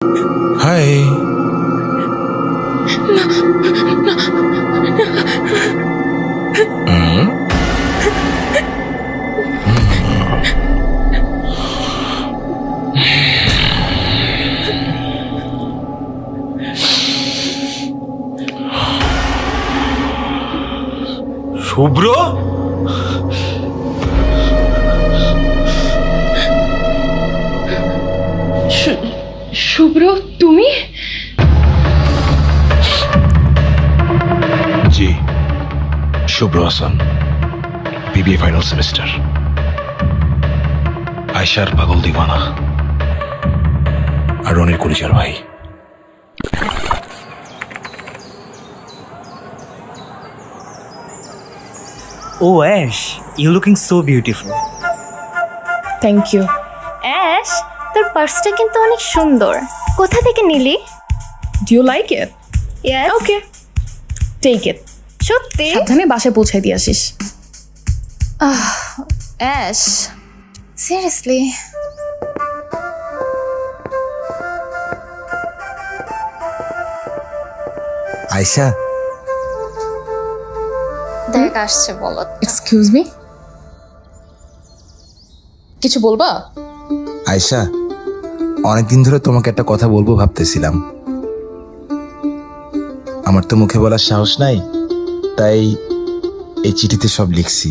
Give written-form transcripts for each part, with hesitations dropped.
High. শুভ্র, শুভ্র, তুমি? জি, শুভ্র Hasan, BBA final semester. আয়শার পাগল দিওয়ানা আর রনির কলিজার ভাই। Oh, Ash, you're looking so beautiful. Thank you. Ash, তোর পার্সটা কিন্তু অনেক সুন্দর। কোথা থেকে নিলি? Do you like it? Yes. Okay, take it. সত্যি? সাবধানে বাসায় পৌঁছায় দিয়ে আসিস। Ash, seriously? আয়শা, দেখ আসছে, বলো। এক্সকিউজ মি, কিছু বলবা? আয়শা, অনেকদিন ধরে তোমাকে একটা কথা বলবো ভাবতেছিলাম। আমার তো মুখে বলার সাহস নাই, তাই এই চিঠিতে সব লিখছি।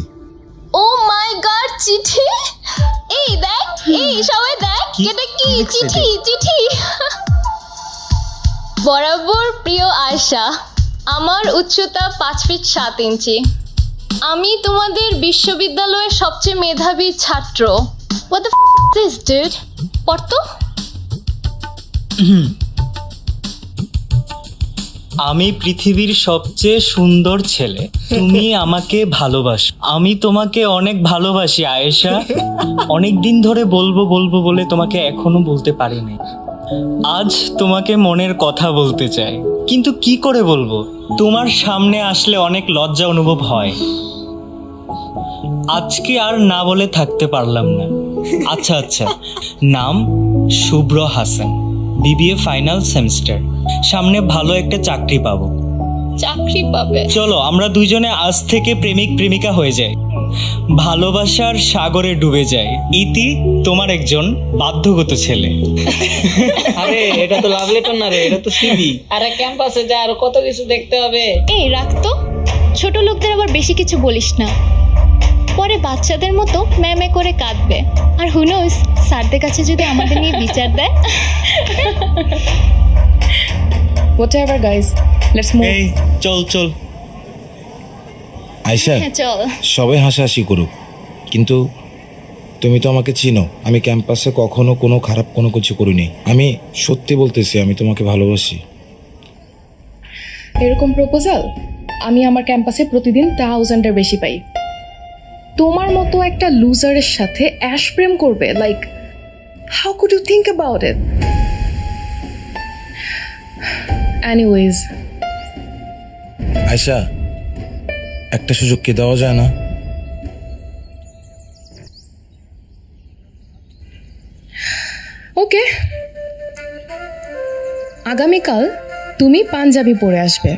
ও মাই গড, চিঠি! এই দেখ, এই সবাই দেখ, এটা কি চিঠি? চিঠি বরাবর প্রিয় আয়শা, আমার উচ্চতা 5 ফিট 7 ইঞ্চি। আমি তোমাদের বিশ্ববিদ্যালয়ের সবচেয়ে মেধাবী ছাত্র। What the f is this, dude? পড়তো? আমি পৃথিবীর সবচেয়ে সুন্দর ছেলে, তুমি আমাকে ভালোবাসো। আমি তোমাকে অনেক ভালোবাসি আয়েশা। অনেক দিন ধরে বলবো বলবো বলে তোমাকে এখনো বলতে পারিনি। আজ তোমাকে মনের কথা বলতে চাই, কিন্তু কি করে বলবো? তোমার সামনে আসলে অনেক লজ্জা অনুভব হয়। আজকে আর না বলে থাকতে পারলাম না। আচ্ছা আচ্ছা, নাম শুভ্র হাসান, বিবিএ ফাইনাল সেমিস্টার। সামনে ভালো একটা চাকরি পাবো। চাকরি পাবে? চলো আমরা দুইজনে আজ থেকে প্রেমিক প্রেমিকা হয়ে যাই, ভালোবাসার সাগরে ডুবে যাই। ইতি, তোমার একজন বাধ্যগত ছেলে। আরে এটা তো লাভ লেটার না রে, এটা তো সিভি। আরে ক্যাম্পাসে যা আরো কত কিছু দেখতে হবে। এই রাখ তো, ছোট লোকদের আবার বেশি কিছু বলিস না, পরে বাচ্চাদের মতো ম্যামে করে কাঁদবে। আর হু নোস, স্যারদের কাছে যদি আমাদের নিয়ে বিচার দেয়। Whatever guys, let's move. এই চল চল। আয়শা, হ্যাঁ চল। সবাই হাসাহাসি করুক, কিন্তু তুমি তো আমাকে চিনো। আমি ক্যাম্পাসে কখনো কোনো খারাপ কোনো কিছু করিনি। আমি সত্যি বলতেছি, আমি তোমাকে ভালোবাসি। এরকম প্রপোজাল আমি আমার ক্যাম্পাসে প্রতিদিন 1000-এর বেশি পাই। তোমার মতো একটা লুজারের সাথে অ্যাশ প্রেম করবে? Like, how could you think about it? Anyways, Ayesha, একটা সুযোগ কি দেওয়া যায় না? ওকে, আগামীকাল তুমি পাঞ্জাবি পরে আসবে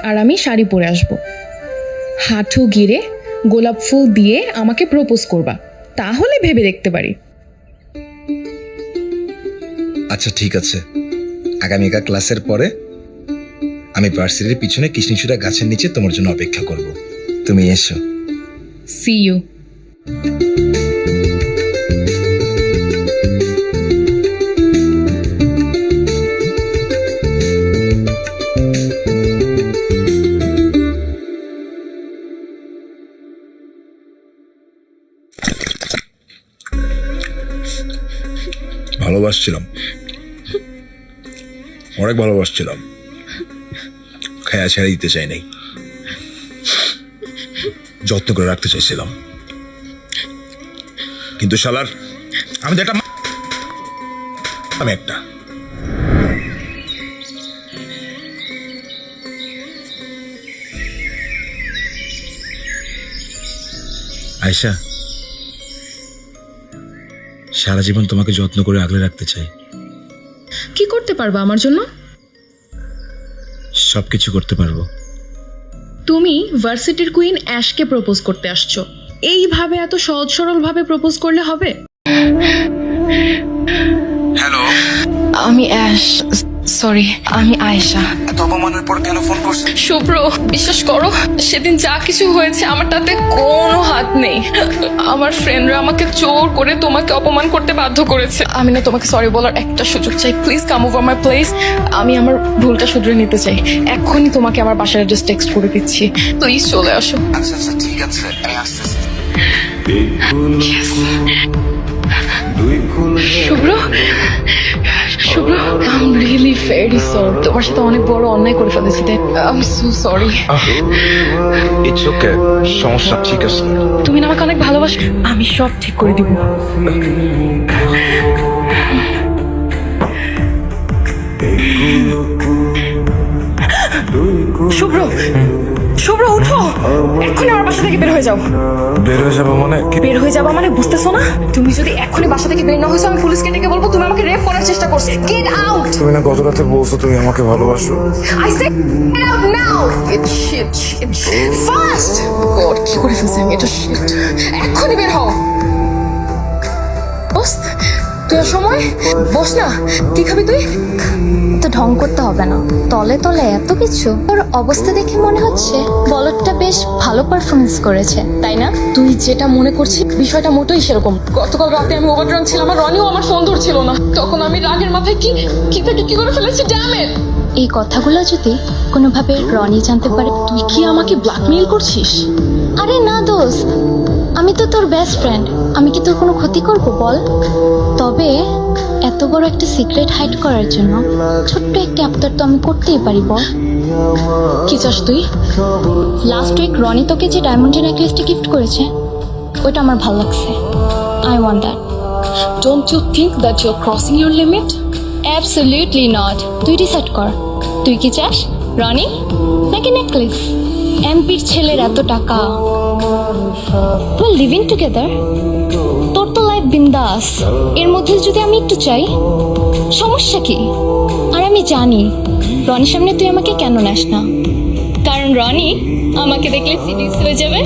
আর আমি শাড়ি পরে আসব। হাঁটু গিরে গোলাপ ফুল দিয়ে আমাকে প্রপোজ করবা, তাহলে ভেবে দেখতে পারি। আচ্ছা ঠিক আছে, আগামীকাল ক্লাসের পরে আমি ভার্সিটির পিছনে কৃষ্ণচূড়া গাছের নিচে তোমার জন্য অপেক্ষা করব। তুমি এসো। C you. ভালোবাসছিলাম, অনেক ভালোবাসছিলাম, খেয়া ছেড়ে দিতে চাই নাই, যত্ন করে রাখতে চাইছিলাম, কিন্তু শালার আমি তো আমি একটা আয়শা, সারা জীবন তোমাকে যত্ন করে আগলে রাখতে চাই, কি করতে পারবা আমার জন্য? সব কিছু করতে পারবো। তুমি ভার্সিটির কুইন অ্যাশকে প্রপোজ করতে আসছো, এইভাবে এত সহজ সরল ভাবে প্রপোজ করলে হবে? হ্যালো, আমি অ্যাশ, সরি আমি আয়েশা। এত অপমানের পর কেন ফোন করছেন? শুভ্র, বিশ্বাস করো সেদিন যা কিছু হয়েছে আমার তাতে কোনো হাত নেই। আমার ফ্রেন্ডরা আমাকে জোর করে তোমাকে অপমান করতে বাধ্য করেছে। আমি না তোমাকে সরি বলার একটা সুযোগ চাই। Please come over my place. আমি আমার ভুলটা শুধরে নিতে চাই। এখনই তোমাকে আমার বাসার অ্যাড্রেস টেক্সট করে দিচ্ছি, প্লিজ চলে আসো। আচ্ছা আচ্ছা ঠিক আছে, আমি আসতেছি। Shubhro, Shubhro, I am really very sorry. তোমার সাথে অনেক বড় অন্যায় করে ফেলেছি। I am so sorry. It's okay, সমস্যা ঠিক আছে। তুমি না আমাকে অনেক ভালোবাসো, আমি সব ঠিক করে দিব। শুভ্র, শুভ্র উঠো, এক্ষুনি আমার বাসা থেকে বের হয়ে যাও। বের হয়ে যাবো মানে? বের হয়ে যাবো মানে বুঝতেছো না? তুমি যদি এক্ষুনি বাসা থেকে বের না হয়েছো, আমি পুলিশকে ডেকে বলবো তুমি আমাকে রেপ করার চেষ্টা করছো। Get out. তুমি না গত রাতে বলছো তুমি আমাকে ভালোবাসো। I say get out now. Shit shit fast. God, কি করে ফেলছি আমি এটা? শিট, এক্ষুনি বের হও। দোস্ত, তোর সময় বস না। কি খাবি তুই? তো ঢং করতে হবে না, তলে তলে এত কিছু। ওর অবস্থা দেখে মনে হচ্ছে বলদটা বেশ ভালো পারফরমেন্স করেছে, তাই না? তুই যেটা মনে করছিস বিষয়টা মোটেই সেরকম। গতকাল রাতে আমি ওভারড্রাঙ্ক ছিলাম আর রনিও আমার ফোন ধরছিল না। তখন আমি রাগের মাথায় কি করে ফেলেছি। Damn it. এই কথাগুলো যদি কোনোভাবে রনি জানতে পারে। তুই কি আমাকে ব্ল্যাকমেইল করছিস? আরে না দোস্ত, আমি তো তোর বেস্ট ফ্রেন্ড, আমি কি তোর কোনো ক্ষতি করব বল? তবে এত বড় একটা সিক্রেট হাইড করার জন্য ছোট্ট একটা আবদার তো আমি করতেই পারি বল। কি চাস তুই? লাস্ট উইক রনি তোকে যে ডায়মন্ডের নেকলেসটা গিফট করেছে, ওটা আমার ভালো লাগছে। I want that. Don't you think that you are crossing your limit? Absolutely not. তুই ডিসাইড কর, তুই কি চাস, রনি নাকি নেকলেস? এমপির ছেলের এত টাকা, ওয়েল লিভিং টুগেদার, তোর তো লাইফ বিন্দাস। এর মধ্যে যদি আমি একটু চাই, সমস্যা কি? আর আমি জানি রনির সামনে তুই আমাকে কেন নেস না, কারণ রনি আমাকে দেখলে সিরিয়াস হয়ে যাবে।